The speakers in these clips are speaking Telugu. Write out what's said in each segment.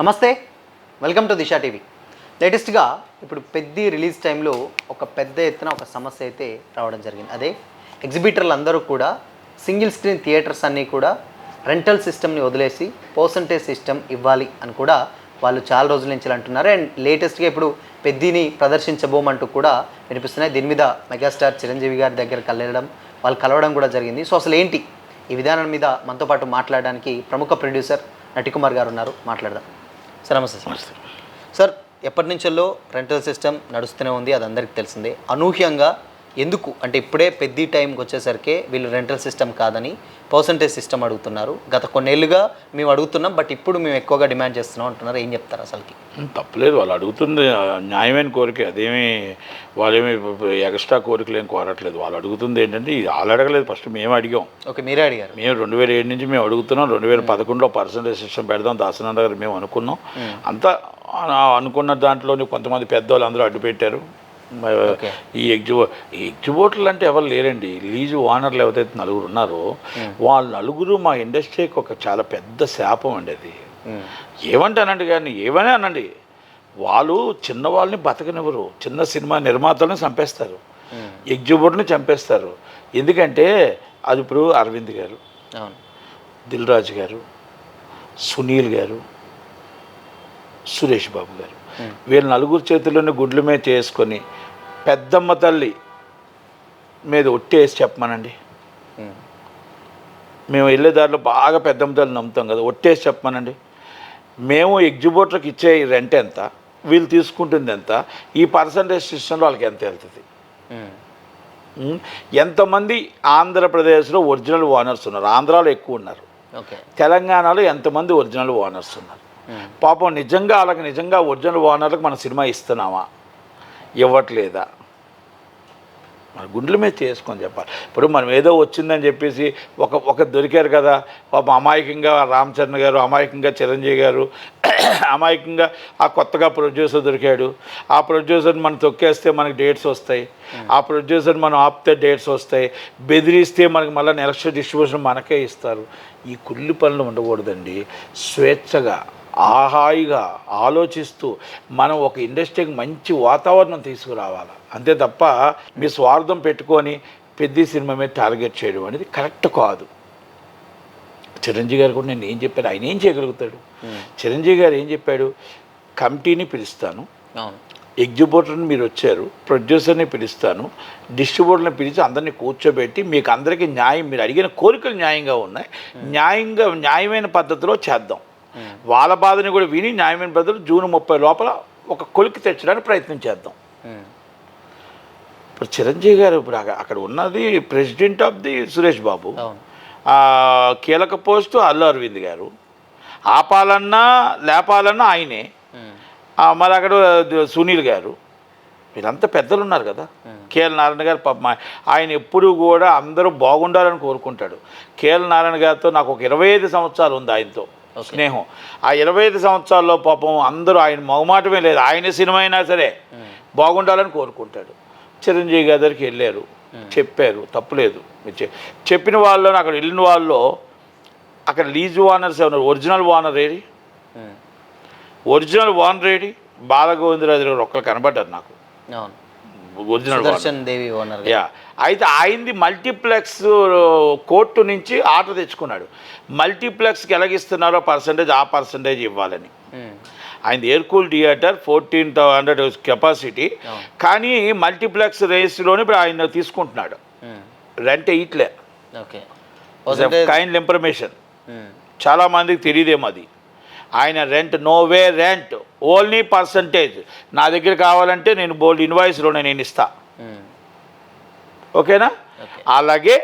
నమస్తే, వెల్కమ్ టు దిశా టీవీ. లేటెస్ట్గా ఇప్పుడు పెద్ద రిలీజ్ టైంలో ఒక పెద్ద ఎత్తున ఒక సమస్య అయితే రావడం జరిగింది. అదే ఎగ్జిబిటర్లు అందరూ కూడా సింగిల్ స్క్రీన్ థియేటర్స్ అన్నీ కూడా రెంటల్ సిస్టమ్ని వదిలేసి పర్సంటేజ్ సిస్టమ్ ఇవ్వాలి అని కూడా వాళ్ళు చాలా రోజుల నుంచి అంటున్నారు. అండ్ లేటెస్ట్గా ఇప్పుడు పెద్దిని ప్రదర్శించబోమంటూ కూడా వినిపిస్తున్నాయి. దీని మీద మెగాస్టార్ చిరంజీవి గారి దగ్గరికి వెళ్ళడం, వాళ్ళు కలవడం కూడా జరిగింది. సో అసలు ఏంటి ఈ విధానం మీద మనతో పాటు మాట్లాడడానికి ప్రముఖ ప్రొడ్యూసర్ నటికుమార్ గారు ఉన్నారు. మాట్లాడదాం సార్. నమస్తే సార్. సార్, ఎప్పటి నుంచో రెంటల్ సిస్టమ్ నడుస్తూనే ఉంది, అది అందరికీ తెలిసిందే. అనూహ్యంగా ఎందుకు అంటే ఇప్పుడే పెద్ద టైంకి వచ్చేసరికి వీళ్ళు రెంటల్ సిస్టమ్ కాదని పర్సంటేజ్ సిస్టమ్ అడుగుతున్నారు. గత కొన్నేళ్ళుగా మేము అడుగుతున్నాం, బట్ ఇప్పుడు మేము ఎక్కువగా డిమాండ్ చేస్తున్నాం అంటున్నారు. ఏం చెప్తారు అసలుకి? తప్పలేదు, వాళ్ళు అడుగుతుంది న్యాయమైన కోరిక. అదేమి వాళ్ళేమి ఎక్స్ట్రా కోరికలు ఏం కోరట్లేదు. వాళ్ళు అడుగుతుంది ఏంటంటే వాళ్ళు అడగలేదు, ఫస్ట్ మేము అడిగాం. ఓకే, మీరే అడిగారు. మేము 2007 నుంచి మేము అడుగుతున్నాం. 2011లో పర్సంటేజ్ సిస్టమ్ పెడదాం దాసనాథ గారు మేము అనుకున్నాం. అంతా అనుకున్న దాంట్లోనే కొంతమంది పెద్దవాళ్ళు అందరూ అడ్డు పెట్టారు. ఈ ఎగ్జిబిటర్లు అంటే ఎవరు లేరండి, లీజు ఓనర్లు ఎవరైతే నలుగురు ఉన్నారో వాళ్ళ నలుగురు మా ఇండస్ట్రీకి ఒక చాలా పెద్ద శాపం అండి. అది ఏమంటానండి, కానీ ఏమైనా అనండి, వాళ్ళు చిన్నవాళ్ళని బతకనివ్వరు. చిన్న సినిమా నిర్మాతలను చంపేస్తారు, ఎగ్జిబిటర్ని చంపేస్తారు. ఎందుకంటే అది ఇప్పుడు అరవింద్ గారు, దిల్ రాజు గారు, సునీల్ గారు, సురేష్ బాబు గారు, వీళ్ళ నలుగురు చేతుల్లోనే గుడ్ల మీద చేసుకొని పెద్దమ్మ తల్లి మీద ఒట్టేసి చెప్పమనండి. మేము వెళ్ళే దారిలో బాగా పెద్దమ్మ తల్లి నమ్ముతాం కదా, ఒట్టేసి చెప్పమనండి. మేము ఎగ్జిబిటర్కి ఇచ్చే రెంట్ ఎంత, వీళ్ళు తీసుకుంటుంది ఎంత, ఈ పర్సంటేజ్ సిస్టంలో వాళ్ళకి ఎంత వెళ్తుంది. ఎంతమంది ఆంధ్రప్రదేశ్లో ఒరిజినల్ ఓనర్స్ ఉన్నారు? ఆంధ్రాలో ఎక్కువ ఉన్నారు, తెలంగాణలో ఎంతమంది ఒరిజినల్ ఓనర్స్ ఉన్నారు? పాపం నిజంగా వాళ్ళకి నిజంగా ఒరిజినల్ ఓనర్లకు మన సినిమా ఇస్తున్నామా, ఇవ్వట్లేదా? మన గుండెల మీద చేసుకొని చెప్పాలి. ఇప్పుడు మనం ఏదో వచ్చిందని చెప్పేసి ఒక దొరికారు కదా పాపం, అమాయకంగా రామచరణ్ గారు, అమాయకంగా చిరంజీవి గారు, అమాయకంగా ఆ కొత్తగా ప్రొడ్యూసర్ దొరికాడు. ఆ ప్రొడ్యూసర్ని మనం తొక్కేస్తే మనకి డేట్స్ వస్తాయి, ఆ ప్రొడ్యూసర్ని మనం ఆపితే డేట్స్ వస్తాయి, బెదిరిస్తే మనకి మళ్ళీ నెక్స్ట్ డిస్ట్రిబ్యూషన్ మనకే ఇస్తారు. ఈ కుళ్ళి పనులు ఉండకూడదండి. స్వేచ్ఛగా హాయిగా ఆలోచిస్తూ మనం ఒక ఇండస్ట్రీకి మంచి వాతావరణం తీసుకురావాలి. అంతే తప్ప మీ స్వార్థం పెట్టుకొని పెద్ద సినిమా మీద టార్గెట్ చేయడం అనేది కరెక్ట్ కాదు. చిరంజీవి గారు కూడా నేను ఏం చెప్పాను, ఆయన ఏం చేయగలుగుతాడు? చిరంజీవి గారు ఏం చెప్పాడు, కమిటీని పిలుస్తాను, ఎగ్జిబిటర్ని మీరు వచ్చారు, ప్రొడ్యూసర్ని పిలుస్తాను, డిస్ట్రిబ్యూటర్ని పిలిచి అందరినీ కూర్చోబెట్టి మీకు అందరికీ న్యాయం, మీరు అడిగిన కోరికలు న్యాయంగా ఉన్నాయి, న్యాయమైన పద్ధతిలో చేద్దాం. వాళ్ళ బాధని కూడా విని న్యాయమైన పద్ధతిలో జూన్ 30 లోపల ఒక కొలికి తెచ్చడానికి ప్రయత్నం చేద్దాం. ఇప్పుడు చిరంజీవి గారు ఇప్పుడు అక్కడ ఉన్నది president of the Suresh Babu, కీలక పోస్టు అల్లు అరవింద్ గారు, ఆపాలన్నా లేపాలన్నా ఆయనే. మరి అక్కడ సునీల్ గారు, వీళ్ళంతా పెద్దలు ఉన్నారు కదా. కేఎల్ నారాయణ గారు పాప ఆయన ఎప్పుడూ కూడా అందరూ బాగుండాలని కోరుకుంటాడు. కేఎల్ నారాయణ గారితో నాకు ఒక 25 సంవత్సరాలు ఉంది ఆయనతో స్నేహం. ఆ 25 సంవత్సరాల్లో పాపం అందరూ ఆయన మొగమాటమే లేదు, ఆయన సినిమా అయినా సరే బాగుండాలని కోరుకుంటాడు. చిరంజీవి గారి దగ్గరికి వెళ్ళారు, చెప్పారు, తప్పులేదు. చెప్పిన వాళ్ళలో అక్కడ వెళ్ళిన వాళ్ళలో అక్కడ లీజ్ ఓనర్స్ ఏమన్నారు, ఒరిజినల్ ఓనర్ ఏడి? ఒరిజినల్ ఓనర్ ఏడి? బాలగోవిందరాజు గారు ఒక్కరు కనబడ్డారు నాకు, ఒరిజినల్ ఓనర్. అయితే ఆయనది మల్టీప్లెక్స్ కోర్టు నుంచి ఆర్డర్ తెచ్చుకున్నాడు, మల్టీప్లెక్స్కి ఎలాగిస్తున్నారో పర్సంటేజ్ ఆ పర్సంటేజ్ ఇవ్వాలని. ఆయన ఎయిర్కూల్ థియేటర్ 1400 కెపాసిటీ, కానీ మల్టీప్లెక్స్ రేస్లోనే ఇప్పుడు ఆయన తీసుకుంటున్నాడు. రెంట్ ఇట్లే కైండ్ ఇన్ఫర్మేషన్ చాలామందికి తెలియదేమో అది. ఆయన rent no way rent, only percentage. నా దగ్గర కావాలంటే నేను బోల్డ్ ఇన్వాయిస్లోనే నేను ఇస్తా, ఓకేనా? అలాగే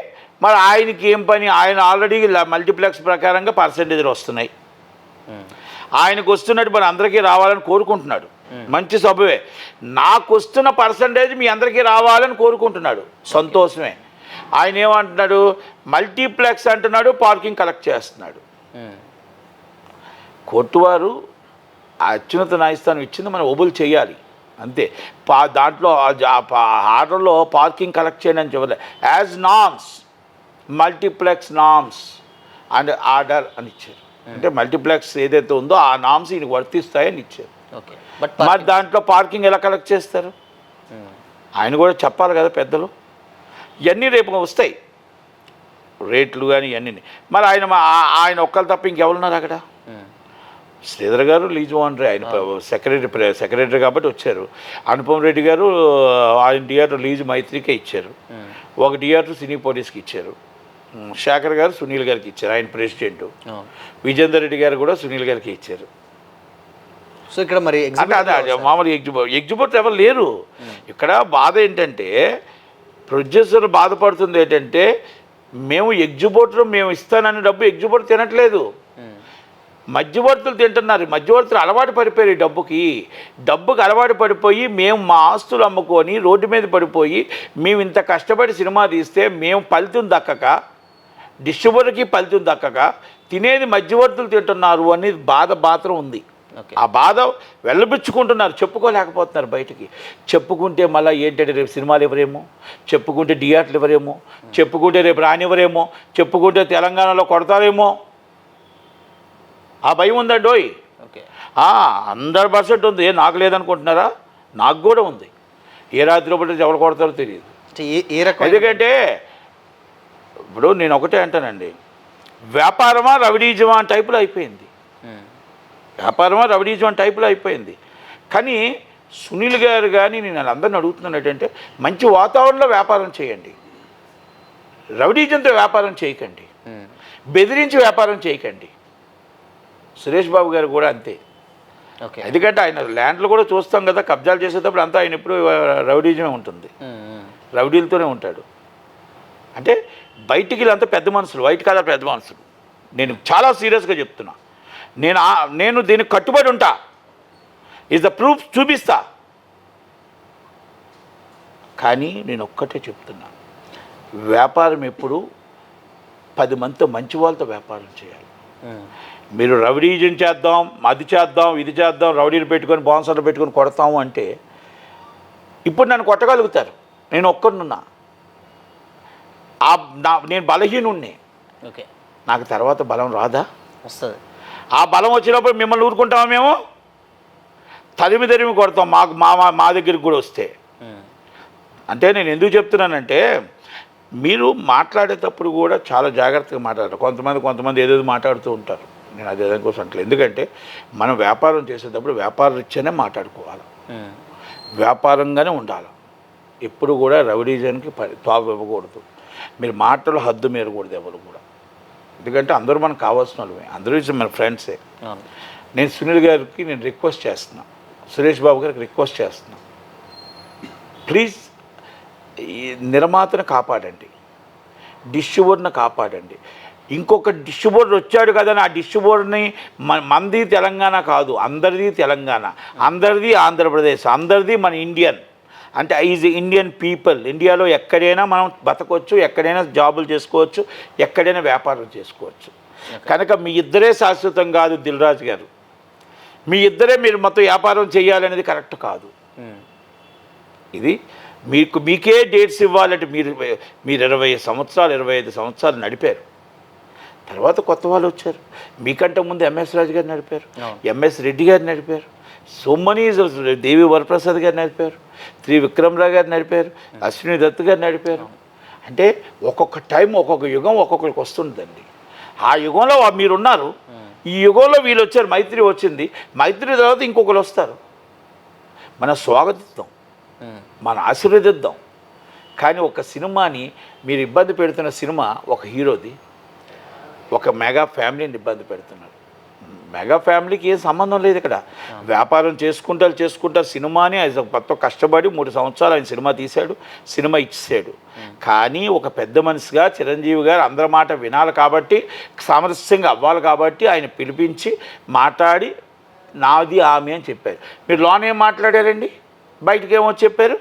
మరి ఆయనకి ఏం పని, ఆయన ఆల్రెడీ మల్టీప్లెక్స్ ప్రకారంగా పర్సంటేజ్లు వస్తున్నాయి, ఆయనకు వస్తున్నట్టు మరి అందరికీ రావాలని కోరుకుంటున్నాడు. మంచి సభవే, నాకు వస్తున్న పర్సంటేజ్ మీ అందరికీ రావాలని కోరుకుంటున్నాడు, సంతోషమే. ఆయన ఏమంటున్నాడు, మల్టీప్లెక్స్ అంటున్నాడు, పార్కింగ్ కలెక్ట్ చేస్తున్నాడు. కోర్టు వారు అత్యున్నత న్యాయస్థానం ఇచ్చింది మనం ఒబుల్ చేయాలి అంతే. దాంట్లో ఆర్డర్లో పార్కింగ్ కలెక్ట్ చేయండి అని చెప్పలేదు, as norms multiplex norms and order అని ఇచ్చారు. అంటే మల్టీప్లెక్స్ ఏదైతే ఉందో ఆ నామ్స్ ఈయనకి వర్తిస్తాయని ఇచ్చారు. ఓకే. బట్ మరి దాంట్లో పార్కింగ్ ఎలా కలెక్ట్ చేస్తారు? ఆయన కూడా చెప్పాలి కదా పెద్దలు. ఇవన్నీ రేపు వస్తాయి రేట్లు కానీ ఇవన్నీ. మరి ఆయన ఒక్కరు తప్ప ఇంకెవరున్నారు అక్కడ? శ్రీధర్ గారు లీజ్ ఓనరే, ఆయన సెక్రటరీ కాబట్టి వచ్చారు. అనుపమ్ రెడ్డి గారు ఆయన థియేటర్ లీజ్ మైత్రికే ఇచ్చారు, ఒక థియేటర్ సినీ పోలీస్కి ఇచ్చారు. శేఖర్ గారు సునీల్ గారికి ఇచ్చారు, ఆయన ప్రెసిడెంట్. విజేందర్ రెడ్డి గారు కూడా సునీల్ గారికి ఇచ్చారు. సో ఇక్కడ మరి అదే మామూలు ఎగ్జిబిటర్ ఎవరు లేరు ఇక్కడ. బాధ ఏంటంటే ప్రొడ్యూసర్ బాధపడుతుంది ఏంటంటే మేము ఎగ్జిబిటర్ మేము ఇస్తానని డబ్బు ఎగ్జిబిటర్ తినట్లేదు, మధ్యవర్తులు తింటున్నారు. మధ్యవర్తులు అలవాటు పడిపోయారు ఈ డబ్బుకి అలవాటు పడిపోయి మేము మా ఆస్తులు అమ్ముకొని రోడ్డు మీద పడిపోయి మేము ఇంత కష్టపడి సినిమా తీస్తే మేము ఫలితం దక్కక, డిస్ట్రిబ్యూటర్కి ఫలితం దక్కక తినేది మధ్యవర్తులు తింటున్నారు అని బాధ ఉంది. ఆ బాధ వెళ్ళబుచ్చుకుంటున్నారు, చెప్పుకోలేకపోతున్నారు బయటికి. చెప్పుకుంటే మళ్ళీ ఏంటంటే రేపు సినిమాలు ఎవరేమో, చెప్పుకుంటే థియేటర్లు ఎవరేమో, చెప్పుకుంటే రేపు రానివ్వరేమో, చెప్పుకుంటే తెలంగాణలో కొడతారేమో, ఆ భయం ఉందండి. ఓకే. 100% ఉంది. నాకు లేదనుకుంటున్నారా? నాకు కూడా ఉంది. ఏ రాత్రిలో పడితే ఎవరు కొడతారో తెలియదు. ఎందుకంటే ఇప్పుడు నేను ఒకటే అంటానండి, వ్యాపారమా రవిడీజమా అని టైపులో అయిపోయింది. వ్యాపారమా రవిడీజం అని టైపులో అయిపోయింది. కానీ సునీల్ గారు కానీ నేను అందరిని అడుగుతున్నాను ఏంటంటే మంచి వాతావరణంలో వ్యాపారం చేయండి, రవిడీజంతో వ్యాపారం చేయకండి, బెదిరించి వ్యాపారం చేయకండి. సురేష్ బాబు గారు కూడా అంతే. ఓకే. ఎందుకంటే ఆయన ల్యాండ్లు కూడా చూస్తాం కదా, కబ్జాలు చేసేటప్పుడు అంతా ఆయన ఎప్పుడు రౌడీజమే ఉంటుంది, రౌడీలతోనే ఉంటాడు. అంటే బయటికి వీళ్ళంతా పెద్ద మనుషులు, వైట్ కలర్ పెద్ద మనుషులు. నేను చాలా సీరియస్గా చెప్తున్నా. నేను దీనికి కట్టుబడి ఉంటా, ఈజ్ ద ప్రూఫ్ చూపిస్తా. కానీ నేను ఒక్కటే చెప్తున్నా, వ్యాపారం ఎప్పుడు 10 మందితో మంచి వాళ్ళతో వ్యాపారం చేయాలి. మీరు రౌడీజం చేద్దాం, అది చేద్దాం, ఇది చేద్దాం, రౌడీలు పెట్టుకొని బౌన్సర్లు పెట్టుకొని కొడతాము అంటే ఇప్పుడు నన్ను కొట్టగలుగుతారు, నేను ఒక్కడున్నా, నేను బలహీనుణ్ణి. ఓకే. నాకు తర్వాత బలం రాదా? వస్తుంది. ఆ బలం వచ్చినప్పుడు మిమ్మల్ని ఊరుకుంటామా? మేము తరిమి కొడతాం మా దగ్గరికి కూడా వస్తే. అంటే నేను ఎందుకు చెప్తున్నానంటే మీరు మాట్లాడేటప్పుడు కూడా చాలా జాగ్రత్తగా మాట్లాడారు. కొంతమంది ఏదేదో మాట్లాడుతూ ఉంటారు, నేను అదే దానికోసం అంటలేదు. ఎందుకంటే మనం వ్యాపారం చేసేటప్పుడు వ్యాపార రీత్యానే మాట్లాడుకోవాలి, వ్యాపారంగానే ఉండాలి. ఎప్పుడు కూడా రౌడీజానికి తాగు ఇవ్వకూడదు, మీరు మాటలు హద్దు మీరకూడదు ఎవరు కూడా. ఎందుకంటే అందరూ మనకు కావాల్సిన వాళ్ళమే, అందరూ మన ఫ్రెండ్సే. నేను సునీల్ గారికి నేను రిక్వెస్ట్ చేస్తున్నా, సురేష్ బాబు గారికి రిక్వెస్ట్ చేస్తున్నా, ప్లీజ్ ఈ నిర్మాతను కాపాడండి, డిస్ట్రిబ్యూటర్ని కాపాడండి. ఇంకొక డిస్ట్రిబ్యూటర్ వచ్చాడు కదా, ఆ డిస్ట్రిబ్యూటర్ని మంది తెలంగాణ కాదు, అందరిది తెలంగాణ, అందరిది ఆంధ్రప్రదేశ్, అందరిది మన ఇండియన్. అంటే ఈజ్ ఇండియన్ పీపుల్. ఇండియాలో ఎక్కడైనా మనం బతకొచ్చు, ఎక్కడైనా జాబులు చేసుకోవచ్చు, ఎక్కడైనా వ్యాపారం చేసుకోవచ్చు. కనుక మీ ఇద్దరే శాశ్వతం కాదు దిల్ రాజు గారు, మీ ఇద్దరే మీరు మొత్తం వ్యాపారం చేయాలనేది కరెక్ట్ కాదు. ఇది మీకే డేట్స్ ఇవ్వాలంటే మీరు 20 సంవత్సరాలు 25 సంవత్సరాలు నడిపారు. తర్వాత కొత్త వాళ్ళు వచ్చారు, మీకంటే ముందు ఎంఎస్ రాజు గారు నడిపారు, ఎంఎస్ రెడ్డి గారు నడిపారు, సో మనీ దేవి వరప్రసాద్ గారు నడిపారు, త్రివిక్రమరావు గారు నడిపారు, అశ్విని దత్ గారు నడిపారు. అంటే ఒక్కొక్క టైం ఒక్కొక్క యుగం ఒక్కొక్కరికి వస్తుందండి. ఆ యుగంలో మీరున్నారు, ఈ యుగంలో వీళ్ళు వచ్చారు, మైత్రి వచ్చింది, మైత్రి తర్వాత ఇంకొకరు వస్తారు. మనం స్వాగతిద్దాం, మనం ఆశీర్వదిద్దాం. కానీ ఒక సినిమాని మీరు ఇబ్బంది పెడుతున్న సినిమా ఒక హీరోది, ఒక మెగా ఫ్యామిలీని ఇబ్బంది పెడుతున్నారు. మెగా ఫ్యామిలీకి ఏం సంబంధం లేదు ఇక్కడ. వ్యాపారం చేసుకుంటారు సినిమాని ఆయన మొత్తం కష్టపడి 3 సంవత్సరాలు ఆయన సినిమా తీశాడు, సినిమా ఇచ్చాడు. కానీ ఒక పెద్ద మనిషిగా చిరంజీవి గారు అందరి మాట వినాలి కాబట్టి, సామరస్యంగా అవ్వాలి కాబట్టి ఆయన పిలిపించి మాట్లాడి నాది ఆమె అని చెప్పారు. మీరు లోన్ ఏం మాట్లాడారండి, బయటకు ఏమో చెప్పారు,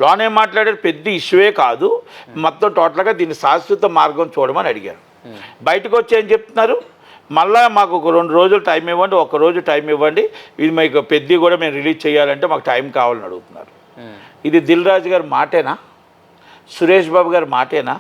లోన్ ఏం మాట్లాడారు, పెద్ద ఇష్యూవే కాదు, మొత్తం టోటల్గా దీన్ని శాశ్వత మార్గం చూడమని అడిగారు. బయటకు వచ్చి ఏం చెప్తున్నారు, మళ్ళీ మాకు ఒక 2 రోజులు టైం ఇవ్వండి, 1 రోజు టైం ఇవ్వండి, ఇది మీకు పెద్ద కూడా మేము రిలీజ్ చేయాలంటే మాకు టైం కావాలని అడుగుతున్నారు. ఇది దిల్ రాజు గారి మాటేనా, సురేష్ బాబు గారి మాటేనా,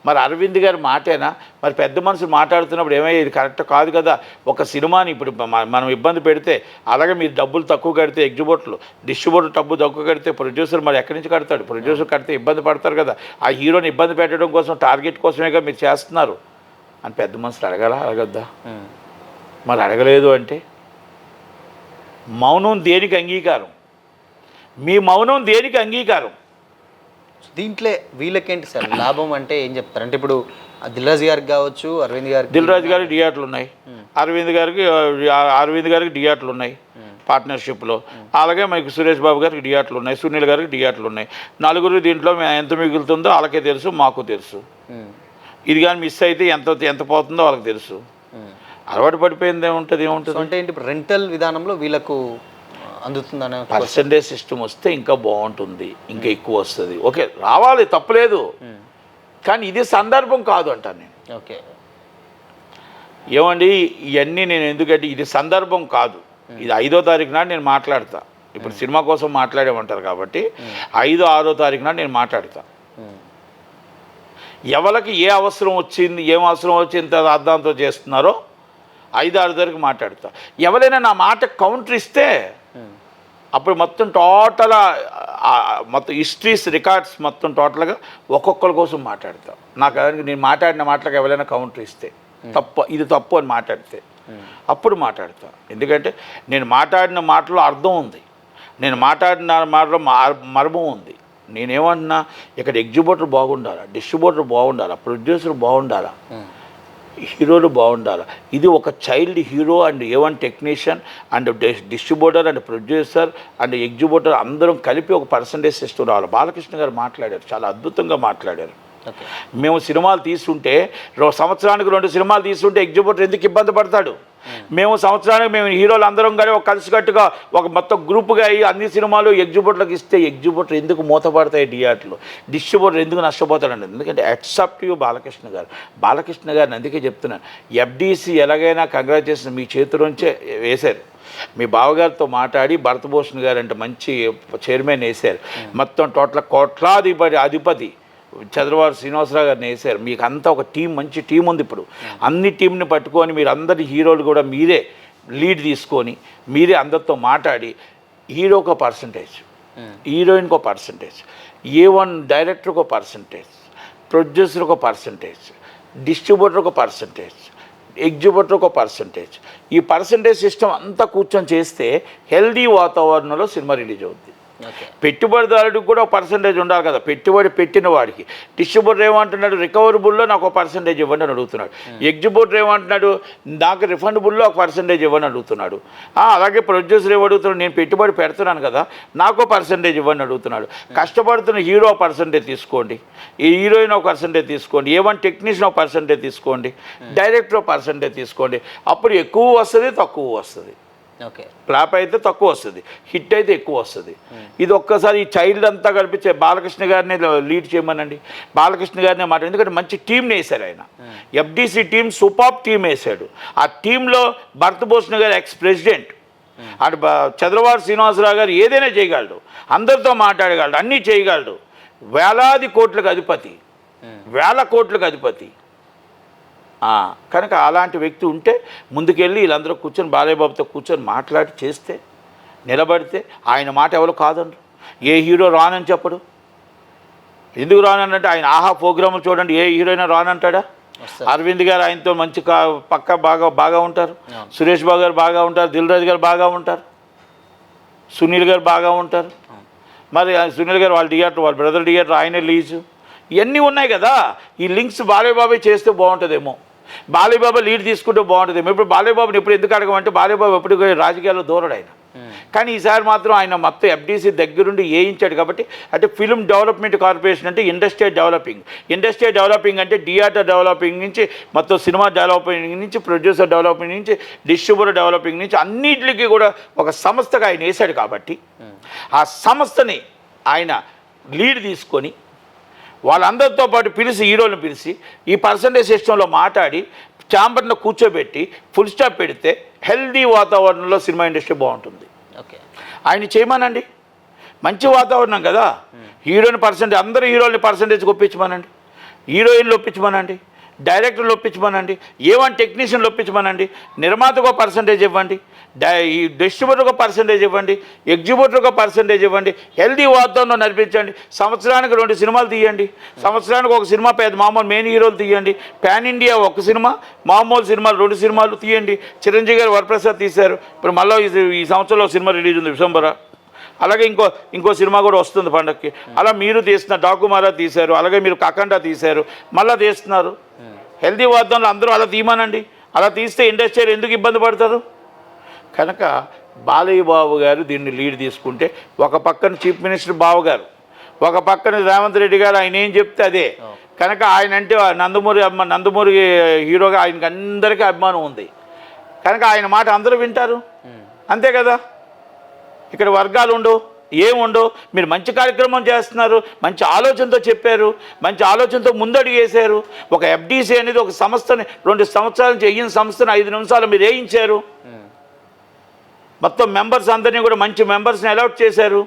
మరి అరవింద్ గారి మాటేనా? మరి పెద్ద మనుషులు మాట్లాడుతున్నప్పుడు ఏమయ్యా ఇది కరెక్ట్ కాదు కదా. ఒక సినిమాని ఇప్పుడు మనం ఇబ్బంది పెడితే, అలాగే మీరు డబ్బులు తక్కువ కడితే ఎగ్జిబిటర్లు, డిస్ట్రిబ్యూటర్ డబ్బు తక్కువ కడితే ప్రొడ్యూసర్ మరి ఎక్కడి నుంచి కడతాడు? ప్రొడ్యూసర్ కడితే ఇబ్బంది పడతారు కదా. ఆ హీరోని ఇబ్బంది పెట్టడం కోసం, టార్గెట్ కోసమేగా మీరు చేస్తున్నారు అని పెద్ద మనుషులు అడగద్దా? మరి అడగలేదు అంటే మౌనం దేనికి అంగీకారం? మీ మౌనం దేనికి అంగీకారం? దీంట్లో వీళ్ళకేంటి సార్ లాభం అంటే ఏం చెప్తారు? అంటే ఇప్పుడు దిల్రాజు గారికి కావచ్చు, అరవింద్ గారికి, దిల్రాజు గారికి డియాట్లు ఉన్నాయి, అరవింద్ గారికి డియాట్లు ఉన్నాయి పార్ట్నర్షిప్లో. అలాగే మనకి సురేష్ బాబు గారికి డియాట్లు ఉన్నాయి, సునీల్ గారికి డియాట్లు ఉన్నాయి. నలుగురు దీంట్లో ఎంత మిగులుతుందో వాళ్ళకే తెలుసు, మాకు తెలుసు. ఇది కానీ మిస్ అయితే ఎంత పోతుందో వాళ్ళకి తెలుసు. అలవాటు పడిపోయింది ఏముంటుంది అంటే ఏంటి ఇప్పుడు రెంటల్ విధానంలో వీళ్ళకు అందుతుందనే పర్సంటేజ్ సిస్టమ్ వస్తే ఇంకా బాగుంటుంది, ఇంకా ఎక్కువ వస్తుంది. ఓకే, రావాలి, తప్పలేదు. కానీ ఇది సందర్భం కాదు అంటాను నేను. ఓకే, ఏమండి ఇవన్నీ నేను ఎందుకంటే ఇది సందర్భం కాదు. ఇది 5వ తారీఖు నాడు నేను మాట్లాడతా. ఇప్పుడు సినిమా కోసం మాట్లాడేమంటారు కాబట్టి 5, 6వ తారీఖు నాడు నేను మాట్లాడతా. ఎవరికి ఏం అవసరం వచ్చింది అర్థంతో చేస్తున్నారో 5, 6 తారీఖు మాట్లాడతా. ఎవరైనా నా మాట కౌంటర్ ఇస్తే అప్పుడు మొత్తం హిస్టరీస్ రికార్డ్స్ మొత్తం టోటల్గా ఒక్కొక్కరి కోసం మాట్లాడతా. నేను మాట్లాడిన మాటలకు ఎవరైనా కౌంటర్ ఇస్తే ఇది తప్పు అని మాట్లాడితే అప్పుడు మాట్లాడతా. ఎందుకంటే నేను మాట్లాడిన మాటలో అర్థం ఉంది, నేను మాట్లాడిన మాటలో మర్మం ఉంది. నేనేమంటున్నా, ఇక్కడ ఎగ్జిబ్యూటర్ బాగుండాలా, డిస్ట్రిబ్యూటర్ బాగుండాలా, ప్రొడ్యూసర్ బాగుండాలా, హీరోలు బాగుండాలి. ఇది ఒక child hero and A1 technician and distributor and producer and exhibitor అందరం కలిపి ఒక పర్సంటేజ్ సిస్టమ్ రావాలి. బాలకృష్ణ గారు మాట్లాడారు, చాలా అద్భుతంగా మాట్లాడారు. మేము సినిమాలు తీసుకుంటే సంవత్సరానికి 2 సినిమాలు తీసుకుంటే ఎగ్జిబ్యూటర్ ఎందుకు ఇబ్బంది పడతాడు? మేము హీరోలు అందరం కానీ ఒక కలిసికట్టుగా ఒక మొత్తం గ్రూప్గా అయ్యి అన్ని సినిమాలు ఎగ్జిబ్యూటర్లకు ఇస్తే ఎగ్జిబ్యూటర్ ఎందుకు మూతపడతాయి థియేటర్లు, డిస్ట్రిబ్యూటర్ ఎందుకు నష్టపోతాడండి? ఎందుకంటే యాక్సెప్టివ్ బాలకృష్ణ గారిని అందుకే చెప్తున్నాను, FDC ఎలాగైనా కంగ్రాచులేషన్ మీ చేతిలోంచే వేశారు. మీ బావగారితో మాట్లాడి భరతభూషణ్ గారు అంటే మంచి చైర్మన్ వేశారు. మొత్తం టోటల్ అధిపతి చంద్రబాబు శ్రీనివాసరావు గారిని వేశారు. మీకు అంతా ఒక టీం, మంచి టీం ఉంది. ఇప్పుడు అన్ని టీంని పట్టుకొని మీరు అందరి హీరోలు కూడా మీరే లీడ్ తీసుకొని మీరే అందరితో మాట్లాడి హీరోకి ఒక పర్సంటేజ్, హీరోయిన్కి ఒక పర్సంటేజ్, A1 డైరెక్టర్కి ఒక పర్సంటేజ్, ప్రొడ్యూసర్కి ఒక పర్సంటేజ్, డిస్ట్రిబ్యూటర్కి ఒక పర్సంటేజ్, ఎగ్జిబ్యూటర్కి ఒక పర్సంటేజ్, ఈ పర్సంటేజ్ సిస్టమ్ అంతా కూర్చొని చేస్తే హెల్దీ వాతావరణంలో సినిమా రిలీజ్ అవుద్ది. పెట్టుబడిదారుడికి కూడా ఒక పర్సంటేజ్ ఉండాలి కదా. పెట్టుబడి పెట్టిన వాడికి డిస్ట్రిబ్యూటర్ ఏమంటున్నాడు, రికవరబుల్లో నాకు ఒక పర్సంటేజ్ ఇవ్వండి అని అడుగుతున్నాడు. ఎగ్జిబ్యూటర్ ఏమంటున్నాడు, నాకు రిఫండబుల్లో ఒక పర్సంటేజ్ ఇవ్వని అడుగుతున్నాడు. అలాగే ప్రొడ్యూసర్ ఏమడుగుతున్నాడు, నేను పెట్టుబడి పెడుతున్నాను కదా నాకు పర్సంటేజ్ ఇవ్వని అడుగుతున్నాడు. కష్టపడుతున్న హీరో పర్సంటేజ్ తీసుకోండి, ఈ హీరోయిన్ ఒక పర్సంటేజ్ తీసుకోండి, A1 టెక్నీషియన్ ఒక పర్సంటేజ్ తీసుకోండి, డైరెక్టర్ ఒక పర్సంటేజ్ తీసుకోండి. అప్పుడు ఎక్కువ వస్తుంది, తక్కువ వస్తుంది. ఫ్లాప్ అయితే తక్కువ వస్తుంది, హిట్ అయితే ఎక్కువ వస్తుంది. ఇది ఒక్కసారి ఈ చైల్డ్ అంతా కల్పించే బాలకృష్ణ గారిని లీడ్ చేయమనండి, బాలకృష్ణ గారినే మాట. ఎందుకంటే మంచి టీంని వేశారు ఆయన. FDC టీం సూపర్ టీం వేశాడు. ఆ టీంలో భరతభూషణ్ గారు ఎక్స్ ప్రెసిడెంట్, అటు చంద్రబాబు శ్రీనివాసరావు గారు ఏదైనా చేయగలడు, అందరితో మాట్లాడగలడు, అన్నీ చేయగలడు. వేల కోట్లకు అధిపతి. కనుక అలాంటి వ్యక్తి ఉంటే ముందుకెళ్ళి వీళ్ళందరూ కూర్చొని బాలయ్యబాబుతో కూర్చొని మాట్లాడి చేస్తే నిలబడితే ఆయన మాట ఎవరు కాదనరు. ఏ హీరో రానని చెప్పడు. ఎందుకు రానంటే ఆయన ఆహా ప్రోగ్రాములు చూడండి, ఏ హీరోయినా రానంటాడా? అరవింద్ గారు ఆయనతో మంచి పక్క బాగా ఉంటారు, సురేష్ బాబు గారు బాగా ఉంటారు, దిల్రాజు గారు బాగా ఉంటారు, సునీల్ గారు బాగా ఉంటారు. మరి సునీల్ గారు వాళ్ళ బ్రదర్ థియేటర్ ఆయనే లీజు, ఇవన్నీ ఉన్నాయి కదా. ఈ లింక్స్ బాలయ్యబాబు చేస్తే బాగుంటుందేమో, బాలయ్యబాబు లీడ్ తీసుకుంటే బాగుంటుందేమో. ఇప్పుడు బాలయ్యబాబుని ఇప్పుడు ఎందుకు అడగమంటే బాలయ్యబాబు ఎప్పుడు రాజకీయాల్లో దూరడు ఆయన. కానీ ఈసారి మాత్రం ఆయన మొత్తం FDC దగ్గరుండి వేయించాడు కాబట్టి. అంటే ఫిల్మ్ డెవలప్మెంట్ కార్పొరేషన్ అంటే ఇండస్ట్రీ డెవలపింగ్ అంటే థియేటర్ డెవలపింగ్ నుంచి మొత్తం సినిమా డెవలపింగ్ నుంచి ప్రొడ్యూసర్ డెవలపింగ్ నుంచి డిస్ట్రిబ్యూటర్ డెవలపింగ్ నుంచి అన్నింటికి కూడా ఒక సంస్థగా ఆయన వేశాడు కాబట్టి ఆ సంస్థని ఆయన లీడ్ తీసుకొని వాళ్ళందరితో పాటు హీరోలను పిలిచి ఈ పర్సంటేజ్ సిస్టంలో మాట్లాడి ఛాంబర్లో కూర్చోబెట్టి ఫుల్ స్టాప్ పెడితే హెల్దీ వాతావరణంలో సినిమా ఇండస్ట్రీ బాగుంటుంది. ఆయన చేయమనండి, మంచి వాతావరణం కదా. అందరు హీరోల్ని పర్సంటేజ్ ఒప్పించమనండి. హీరోయిన్లు ఒప్పించమనండి, డైరెక్టర్లు ఒప్పించమనండి, ఏవన్ టెక్నీషియన్లు ఒప్పించమనండి, నిర్మాతకు ఒక పర్సంటేజ్ ఇవ్వండి, ఈ డిస్ట్రిబ్యూటర్కి ఒక పర్సంటేజ్ ఇవ్వండి, ఎగ్జిబ్యూటర్కి ఒక పర్సంటేజ్ ఇవ్వండి, హెల్దీ వాతావరణం నడిపించండి, సంవత్సరానికి 2 సినిమాలు తీయండి, సంవత్సరానికి ఒక సినిమా పెద్ద మామూలు మెయిన్ హీరోలు తీయండి, పాన్ ఇండియా ఒక సినిమా, మామూలు సినిమాలు 2 సినిమాలు తీయండి. చిరంజీవి గారు వరప్రసాద్ తీశారు, ఇప్పుడు మళ్ళీ ఈ సంవత్సరంలో సినిమా రిలీజ్ ఉంది విశ్వంబర, అలాగే ఇంకో సినిమా కూడా వస్తుంది పండగకి. అలా మీరు తీసిన డాకుమారా తీశారు, అలాగే మీరు అఖండ తీశారు, మళ్ళీ తీస్తున్నారు. హెల్దీ వాతావరణంలో అందరూ అలా తీయమనండి. అలా తీస్తే ఇండస్ట్రీ ఎందుకు ఇబ్బంది పడతారు? కనుక బాలయ్య బాబు గారు దీన్ని లీడ్ తీసుకుంటే, ఒక పక్కన చీఫ్ మినిస్టర్ బాబు గారు, ఒక పక్కన రేవంత్ రెడ్డి గారు ఆయన ఏం చెప్తే అదే. కనుక ఆయన అంటే నందమూరి హీరోగా ఆయనకి అందరికీ అభిమానం ఉంది కనుక ఆయన మాట అందరూ వింటారు, అంతే కదా. ఇక్కడ వర్గాలు ఉండవు, ఏముండవు. మీరు మంచి కార్యక్రమం చేస్తున్నారు, మంచి ఆలోచనతో చెప్పారు, మంచి ఆలోచనతో ముందడుగు వేశారు. ఒక ఎఫ్డీసీ అనేది ఒక సంస్థని 2 సంవత్సరాల నుంచి వేయిన సంస్థని 5 నిమిషాలు మీరు వేయించారు. మొత్తం మెంబర్స్ అందరినీ కూడా మంచి మెంబర్స్ని అలౌట్ చేశారు.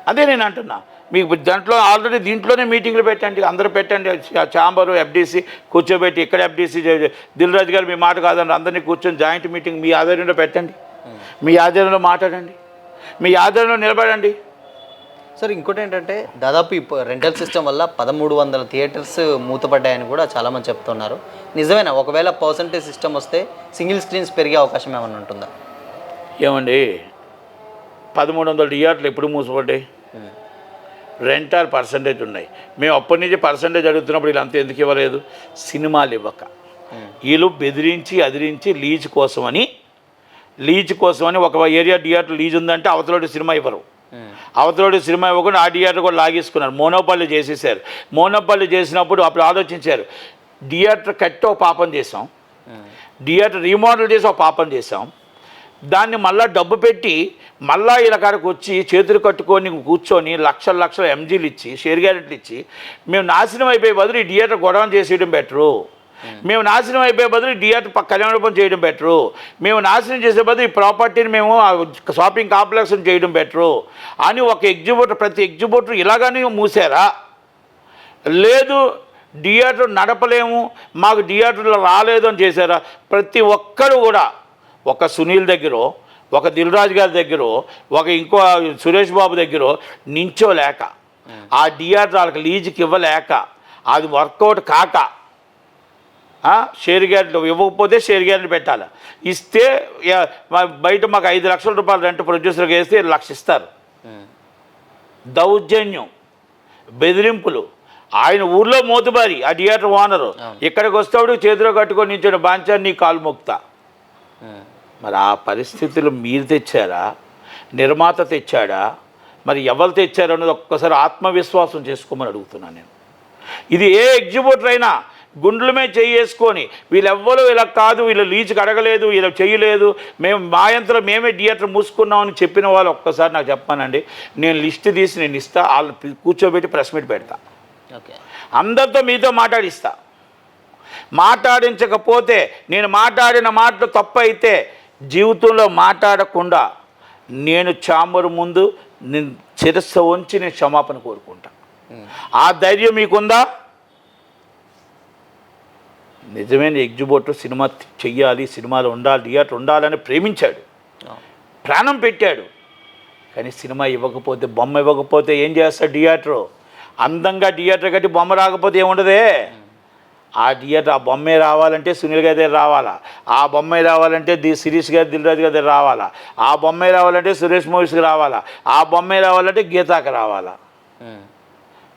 అదే నేను అంటున్నా, మీకు దాంట్లో ఆల్రెడీ దీంట్లోనే మీటింగ్లు పెట్టండి, అందరూ పెట్టండి, ఛాంబరు ఎఫ్డీసీ కూర్చోబెట్టి, ఇక్కడ ఎఫ్డీసీ దిల్ రాజు గారు మీ మాట కాదని అందరినీ కూర్చొని జాయింట్ మీటింగ్ మీ ఆధ్వర్యంలో పెట్టండి, మీ ఆధ్వర్యంలో మాట్లాడండి, మీ ఆధ్వర్యంలో నిలబడండి. సార్ ఇంకోటి ఏంటంటే దాదాపు ఈ రెంటల్ సిస్టమ్ వల్ల 1300 థియేటర్స్ మూతపడ్డాయని కూడా చాలామంది చెప్తున్నారు. నిజమేనా? ఒకవేళ పర్సంటేజ్ సిస్టమ్ వస్తే సింగిల్ స్క్రీన్స్ పెరిగే అవకాశం ఏమైనా ఉంటుందా? ఏమండి, 1300 థియేటర్లు ఎప్పుడు మూసపడ్డాయి? రెంటార్ పర్సంటేజ్ ఉన్నాయి. మేము అప్పటి నుంచి పర్సంటేజ్ అడుగుతున్నప్పుడు వీళ్ళంతా ఎందుకు ఇవ్వలేదు? సినిమాలు ఇవ్వక, వీళ్ళు బెదిరించి అదిరించి లీజ్ కోసమని ఒక ఏరియా థియేటర్ లీజ్ ఉందంటే అవతలోటి సినిమా ఇవ్వరు. అవతలోటి సినిమా ఇవ్వకుండా ఆ థియేటర్ కూడా లాగేసుకున్నారు, మోనోపాలి చేసేసారు. మోనోపాలి చేసినప్పుడు అప్పుడు ఆలోచించారు, థియేటర్ కట్టి ఒక పాపం చేసాం, థియేటర్ రీమోడల్ చేసి ఒక పాపం చేసాం, దాన్ని మళ్ళీ డబ్బు పెట్టి మళ్ళీ ఇలా కాడికి వచ్చి చేతులు కట్టుకొని కూర్చొని లక్షల ఎంజీలు ఇచ్చి షేర్ గ్యారెంటీలు ఇచ్చి మేము నాశనం అయిపోయే బదులు ఈ థియేటర్ గొడవ చేసేయడం బెటరు, మేము నాశనం అయిపోయే బదులు థియేటర్ కళ్యాణోపం చేయడం బెటరు, మేము నాశనం చేసే బదులు ఈ ప్రాపర్టీని మేము షాపింగ్ కాంప్లెక్స్ చేయడం బెటరు అని ఒక ప్రతి ఎగ్జిబ్యూటర్ ఇలాగని మూసారా? లేదు థియేటర్ నడపలేము, మాకు థియేటర్లో రాలేదు అని చేశారా? ప్రతి ఒక్కరు కూడా, ఒక సునీల్ దగ్గర, ఒక దిల్ రాజు గారి దగ్గర, ఇంకో సురేష్ బాబు దగ్గర నించోలేక, ఆ థియేటర్ వాళ్ళకి లీజుకి ఇవ్వలేక, అది వర్కౌట్ కాక, షేర్ గ్యారెంటీ ఇవ్వకపోతే షేర్ గ్యారెంటీ పెట్టాలి, ఇస్తే బయట మాకు 5 లక్షల రూపాయలు రెంట్ ప్రొడ్యూసర్కి వేస్తే 1 లక్ష ఇస్తారు. దౌర్జన్యం, బెదిరింపులు. ఆయన ఊర్లో మోతుబారి ఆ థియేటర్ ఓనరు, ఇక్కడికి వస్తాడు చేతిలో కట్టుకొని నించోడు, బాంచాన్ని నీ కాలు మొక్తా. మరి ఆ పరిస్థితులు మీరు తెచ్చారా, నిర్మాత తెచ్చాడా, మరి ఎవరు తెచ్చారు అన్నది ఒక్కసారి ఆత్మవిశ్వాసం చేసుకోమని అడుగుతున్నాను నేను. ఇది ఏ ఎగ్జిబ్యూటర్ అయినా గుండెల మీద చేసుకొని వీళ్ళెవ్వరూ ఇలా కాదు, వీళ్ళు లీజుకి అడగలేదు, వీళ్ళు చేయలేదు, మేము మా యంత్రం మేమే థియేటర్ మూసుకున్నామని చెప్పిన వాళ్ళు ఒక్కసారి నాకు చెప్పానండి, నేను లిస్ట్ తీసి నేను ఇస్తా, వాళ్ళు కూర్చోబెట్టి ప్రెస్ మీట్ పెడతా, అందరితో మీతో మాట్లాడిస్తా. మాట్లాడించకపోతే, నేను మాట్లాడిన మాటలు తప్పు అయితే జీవితంలో మాట్లాడకుండా నేను ఛాంబర్ ముందు నేను శిరస్సు ఉంచి నేను క్షమాపణ కోరుకుంటా. ఆ ధైర్యం మీకుందా? నిజమైన ఎగ్జిబ్యూటర్ సినిమా చెయ్యాలి, సినిమాలు ఉండాలి, థియేటర్ ఉండాలని ప్రేమించాడు, ప్రాణం పెట్టాడు. కానీ సినిమా ఇవ్వకపోతే, బొమ్మ ఇవ్వకపోతే ఏం చేస్తాడు థియేటరు? అందంగా థియేటర్ కట్టి బొమ్మ రాకపోతే ఏముండదే? ఆ థియేటర్, ఆ బొమ్మే రావాలంటే సునీల్ గారి దగ్గర రావాలా, ఆ బొమ్మే రావాలంటే శిరీష్ గారి దిల్ రాజు గారి దగ్గర రావాలా, ఆ బొమ్మే రావాలంటే సురేష్ మూవీస్కి రావాలా, ఆ బొమ్మే రావాలంటే గీతాకి రావాలా.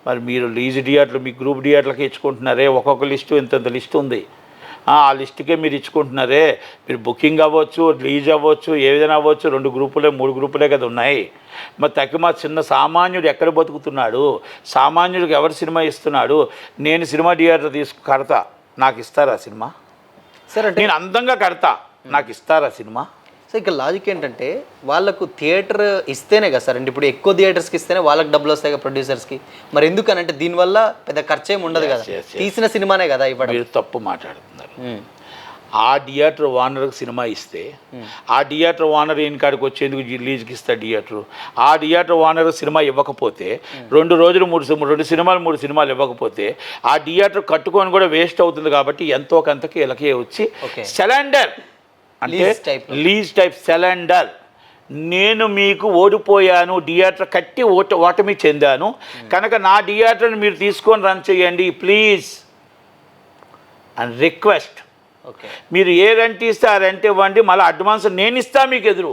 మరి మీరు లీజ్ థియేటర్లు మీ గ్రూప్ థియేటర్లకి ఇచ్చుకుంటున్నారే, ఒక్కొక్క లిస్టు ఇంత లిస్ట్ ఉంది, ఆ లిస్టుకే మీరు ఇచ్చుకుంటున్నారే. మీరు బుకింగ్ అవ్వచ్చు, లీజ్ అవ్వచ్చు, ఏదైనా అవ్వచ్చు, 2 గ్రూపులే 3 గ్రూపులే కదా ఉన్నాయి. మరి తక్కువ చిన్న సామాన్యుడు ఎక్కడ బతుకుతున్నాడు? సామాన్యుడికి ఎవరు సినిమా ఇస్తున్నాడు? నేను సినిమా థియేటర్ కడతా, నాకు ఇస్తారా సినిమా? సరే, నేను అందంగా కడతా, నాకు ఇస్తారా సినిమా? సో ఇక లాజిక్ ఏంటంటే వాళ్ళకు థియేటర్ ఇస్తేనే కదా సార్, అంటే ఇప్పుడు ఎక్కువ థియేటర్స్కి ఇస్తేనే వాళ్ళకి డబ్బులు వస్తాయి కదా ప్రొడ్యూసర్స్కి. మరి ఎందుకనంటే దీనివల్ల పెద్ద ఖర్చు ఏమి ఉండదు కదా, తీసిన సినిమానే కదా ఇవ్వడం. మీరు తప్పు మాట్లాడుతున్నారు. ఆ థియేటర్ ఓనర్కి సినిమా ఇస్తే ఆ థియేటర్ ఓనర్ ఈయన కాడికి వచ్చేందుకు రిలీజ్కి ఇస్తాడు థియేటర్. ఆ థియేటర్ ఓనర్ సినిమా ఇవ్వకపోతే 2 రోజులు 2 సినిమాలు 3 సినిమాలు ఇవ్వకపోతే ఆ థియేటర్ కట్టుకొని కూడా వేస్ట్ అవుతుంది. కాబట్టి ఎంతో కొంతకి ఇలాగే వచ్చి సిలిండర్ అంటే లీజ్ టైప్ సిలిండర్, నేను మీకు ఓడిపోయాను, థియేటర్ కట్టి ఓటమి చెందాను కనుక నా థియేటర్ని మీరు తీసుకొని రన్ చేయండి ప్లీజ్ అండ్ రిక్వెస్ట్. మీరు ఏ రెంట్ ఇస్తే ఆ రెంట్ ఇవ్వండి, మళ్ళీ అడ్వాన్స్ నేను ఇస్తా మీకు ఎదురు.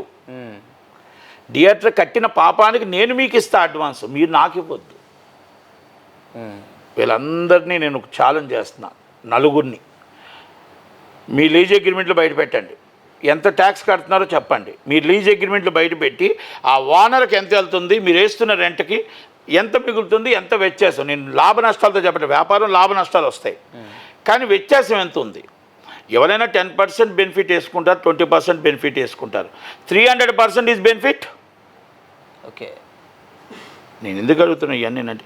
థియేటర్ కట్టిన పాపానికి నేను మీకు ఇస్తా అడ్వాన్స్, మీరు నాకు ఇవ్వద్దు. వీళ్ళందరినీ నేను ఛాలెంజ్ చేస్తున్నా, నలుగురిని. మీ లీజ్ అగ్రిమెంట్లు బయట పెట్టండి, ఎంత ట్యాక్స్ కడుతున్నారో చెప్పండి. మీ లీజ్ అగ్రిమెంట్లు బయట పెట్టి ఆ ఓనర్కి ఎంత వెళ్తుంది, మీరు వేస్తున్న రెంట్కి ఎంత మిగులుతుంది, ఎంత వ్యత్యాసం. నేను లాభ నష్టాలతో చెప్పండి, వ్యాపారం లాభ నష్టాలు వస్తాయి కానీ వ్యత్యాసం ఎంత ఉంది. ఎవరైనా 10% బెనిఫిట్ వేసుకుంటారు, 20% బెనిఫిట్ వేసుకుంటారు, 300% ఈజ్ బెనిఫిట్. ఓకే, నేను ఎందుకు అడుగుతున్నా ఇవన్నీ అంటే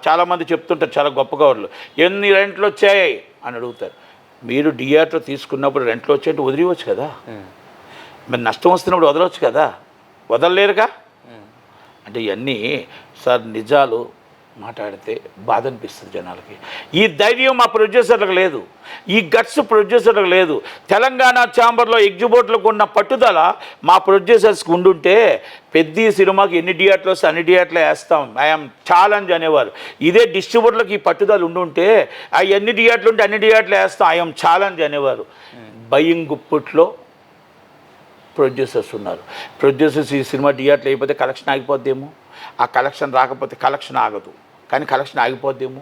చాలామంది చెప్తుంటారు చాలా గొప్పగా వాళ్ళు, ఎన్ని రెంట్లు వచ్చాయి అని అడుగుతారు. మీరు థియేటర్ తీసుకున్నప్పుడు రెంట్లు వచ్చేట్టు వదిలివచ్చు కదా, మరి నష్టం వస్తున్నప్పుడు వదలవచ్చు కదా, వదలలేరుగా. అంటే ఇవన్నీ సార్ నిజాలు మాట్లాడితే బాధ అనిపిస్తుంది జనాలకి. ఈ ధైర్యం మా ప్రొడ్యూసర్లకు లేదు, ఈ గట్స్ ప్రొడ్యూసర్లకు లేదు. తెలంగాణ ఛాంబర్లో ఎగ్జిబిట్లకు ఉన్న పట్టుదల మా ప్రొడ్యూసర్స్కి ఉండుంటే పెద్ద సినిమాకి ఎన్ని థియేటర్లు వస్తే అన్ని థియేటర్లు వేస్తాం, ఐఎమ్ ఛాలెంజ్ అనేవారు. ఇదే డిస్ట్రిబ్యూటర్లకు ఈ పట్టుదల ఉండుంటే ఆ ఎన్ని థియేటర్లు ఉంటే అన్ని థియేటర్లు వేస్తాం, ఐఎమ్ ఛాలెంజ్ అనేవారు. భయం గుప్పట్లో ప్రొడ్యూసర్స్ ఉన్నారు. ప్రొడ్యూసర్స్ ఈ సినిమా థియేటర్లు అయిపోతే కలెక్షన్ ఆగిపోద్దేమో, ఆ కలెక్షన్ రాకపోతే కలెక్షన్ ఆగదు కానీ కలెక్షన్ ఆగిపోద్దేమో,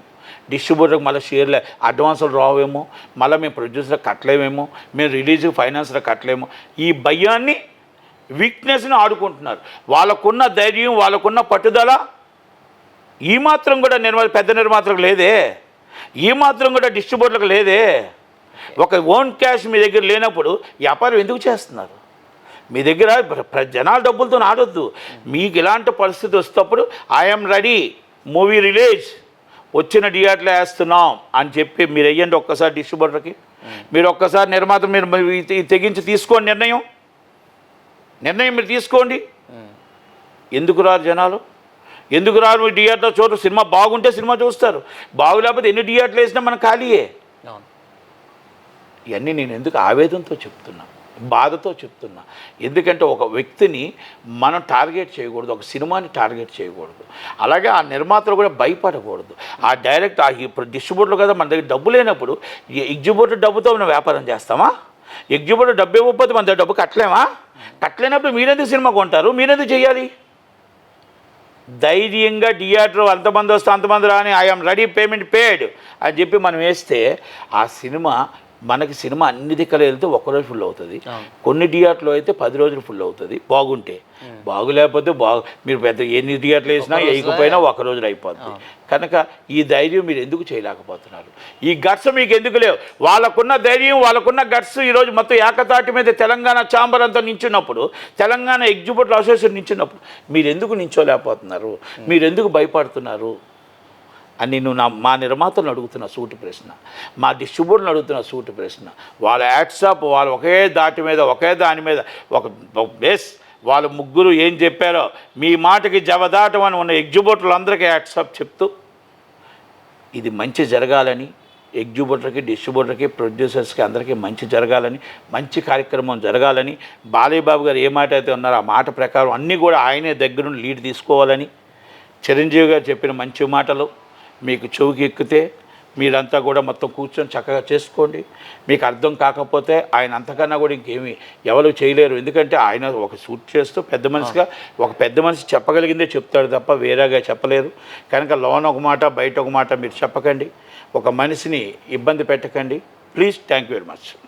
డిస్ట్రిబ్యూటర్కి మళ్ళీ షేర్లే అడ్వాన్సులు రావేమో, మళ్ళీ మేము ప్రొడ్యూసర్కి కట్టలేమేమో, మేము రిలీజ్ ఫైనాన్స్లో కట్టలేమో. ఈ భయాన్ని వీక్నెస్ని ఆడుకుంటున్నారు. వాళ్ళకున్న ధైర్యం, వాళ్ళకున్న పట్టుదల ఈ మాత్రం కూడా పెద్ద నిర్మాతలకు లేదే, ఈ మాత్రం కూడా డిస్ట్రిబ్యూటర్లకు లేదే. ఒక ఓన్ క్యాష్ మీ దగ్గర లేనప్పుడు వ్యాపారం ఎందుకు చేస్తున్నారు? మీ దగ్గర జనాల డబ్బులతో ఆడొద్దు. మీకు ఇలాంటి పరిస్థితి వస్తేప్పుడు ఐఎమ్ రెడీ, మూవీ రిలీజ్ వచ్చిన థియేటర్లో వేస్తున్నాం అని చెప్పి మీరు వెయ్యండి ఒక్కసారి డిస్ట్రిబ్యూటర్కి. మీరు ఒక్కసారి నిర్మాత మీరు తెగించి తీసుకోండి, నిర్ణయం మీరు తీసుకోండి. ఎందుకు రారు జనాలు? ఎందుకు రారు? మీ థియేటర్లో చూడరు. సినిమా బాగుంటే సినిమా చూస్తారు, బాగులేకపోతే ఎన్ని థియేటర్లు వేసినా మన ఖాళీయే. ఇవన్నీ నేను ఎందుకు ఆవేదనతో చెప్తున్నా, బాధతో చెప్తున్నా. ఎందుకంటే ఒక వ్యక్తిని మనం టార్గెట్ చేయకూడదు, ఒక సినిమాని టార్గెట్ చేయకూడదు. అలాగే ఆ నిర్మాతలు కూడా భయపడకూడదు. ఆ డైరెక్ట్ ఇప్పుడు డిస్ట్రిబ్యూటర్లు కదా మన దగ్గర డబ్బు లేనప్పుడు ఎగ్జిబ్యూటర్ డబ్బుతో మనం వ్యాపారం చేస్తామా? ఎగ్జిబ్యూటర్ డబ్బు ఇవ్వకపోతే మన దగ్గర డబ్బు కట్టలేమా? కట్టలేనప్పుడు మీరెందుకు సినిమా కొంటారు? మీరెందుకు చేయాలి? ధైర్యంగా థియేటర్ అంతమంది వస్తే అంతమంది రాని ఐఎమ్ రెడీ, పేమెంట్ పేడ్ అని చెప్పి మనం వేస్తే ఆ సినిమా మనకి సినిమా అన్ని దిక్కలు వెళ్తే ఒక్కరోజు ఫుల్ అవుతుంది. కొన్ని థియేటర్లో అయితే 10 రోజులు ఫుల్ అవుతుంది బాగుంటే. బాగులేకపోతే మీరు పెద్ద ఎన్ని థియేటర్లు వేసినా వేయకపోయినా ఒక రోజులు అయిపోతుంది. కనుక ఈ ధైర్యం మీరు ఎందుకు చేయలేకపోతున్నారు? ఈ గట్స్ మీకు ఎందుకు లేవు? వాళ్ళకున్న ధైర్యం, వాళ్ళకున్న గట్స్ ఈరోజు మొత్తం ఏకతాటి మీద తెలంగాణ ఛాంబర్ అంతా నించున్నప్పుడు, తెలంగాణ ఎగ్జిబ్యూటర్ అసోసియేషన్ నించున్నప్పుడు మీరు ఎందుకు నించోలేకపోతున్నారు? మీరు ఎందుకు భయపడుతున్నారు అని నేను మా నిర్మాతలను అడుగుతున్న సూటి ప్రశ్న, మా డిస్ట్రిబ్యూటర్ని అడుగుతున్న సూటి ప్రశ్న. వాళ్ళ యాడ్సాప్ వాళ్ళు ఒకే దాని మీద ఒక బేస్ వాళ్ళు ముగ్గురు ఏం చెప్పారో మీ మాటకి జవదాటం అని ఉన్న ఎగ్జిబ్యూటర్లందరికీ యాడ్సాప్ చెప్తూ ఇది మంచి జరగాలని, ఎగ్జిబ్యూటర్కి, డిస్ట్రిబ్యూటర్కి, ప్రొడ్యూసర్స్కి అందరికీ మంచి జరగాలని, మంచి కార్యక్రమం జరగాలని, బాలయ్యబాబు గారు ఏ మాట అయితే ఉన్నారో ఆ మాట ప్రకారం అన్నీ కూడా ఆయనే దగ్గరుండి లీడ్ తీసుకోవాలని, చిరంజీవి గారు చెప్పిన మంచి మాటలు మీకు చెవికి ఎక్కితే మీరంతా కూడా మొత్తం కూర్చొని చక్కగా చేసుకోండి. మీకు అర్థం కాకపోతే ఆయన అంతకన్నా కూడా ఇంకేమీ ఎవరు చేయలేరు. ఎందుకంటే ఆయన ఒక సూట్ చేస్తూ పెద్ద మనిషి చెప్పగలిగిందే చెప్తాడు తప్ప వేరేగా చెప్పలేరు. కనుక లోన ఒక మాట బయట ఒక మాట మీరు చెప్పకండి, ఒక మనిషిని ఇబ్బంది పెట్టకండి please. Thank you very much.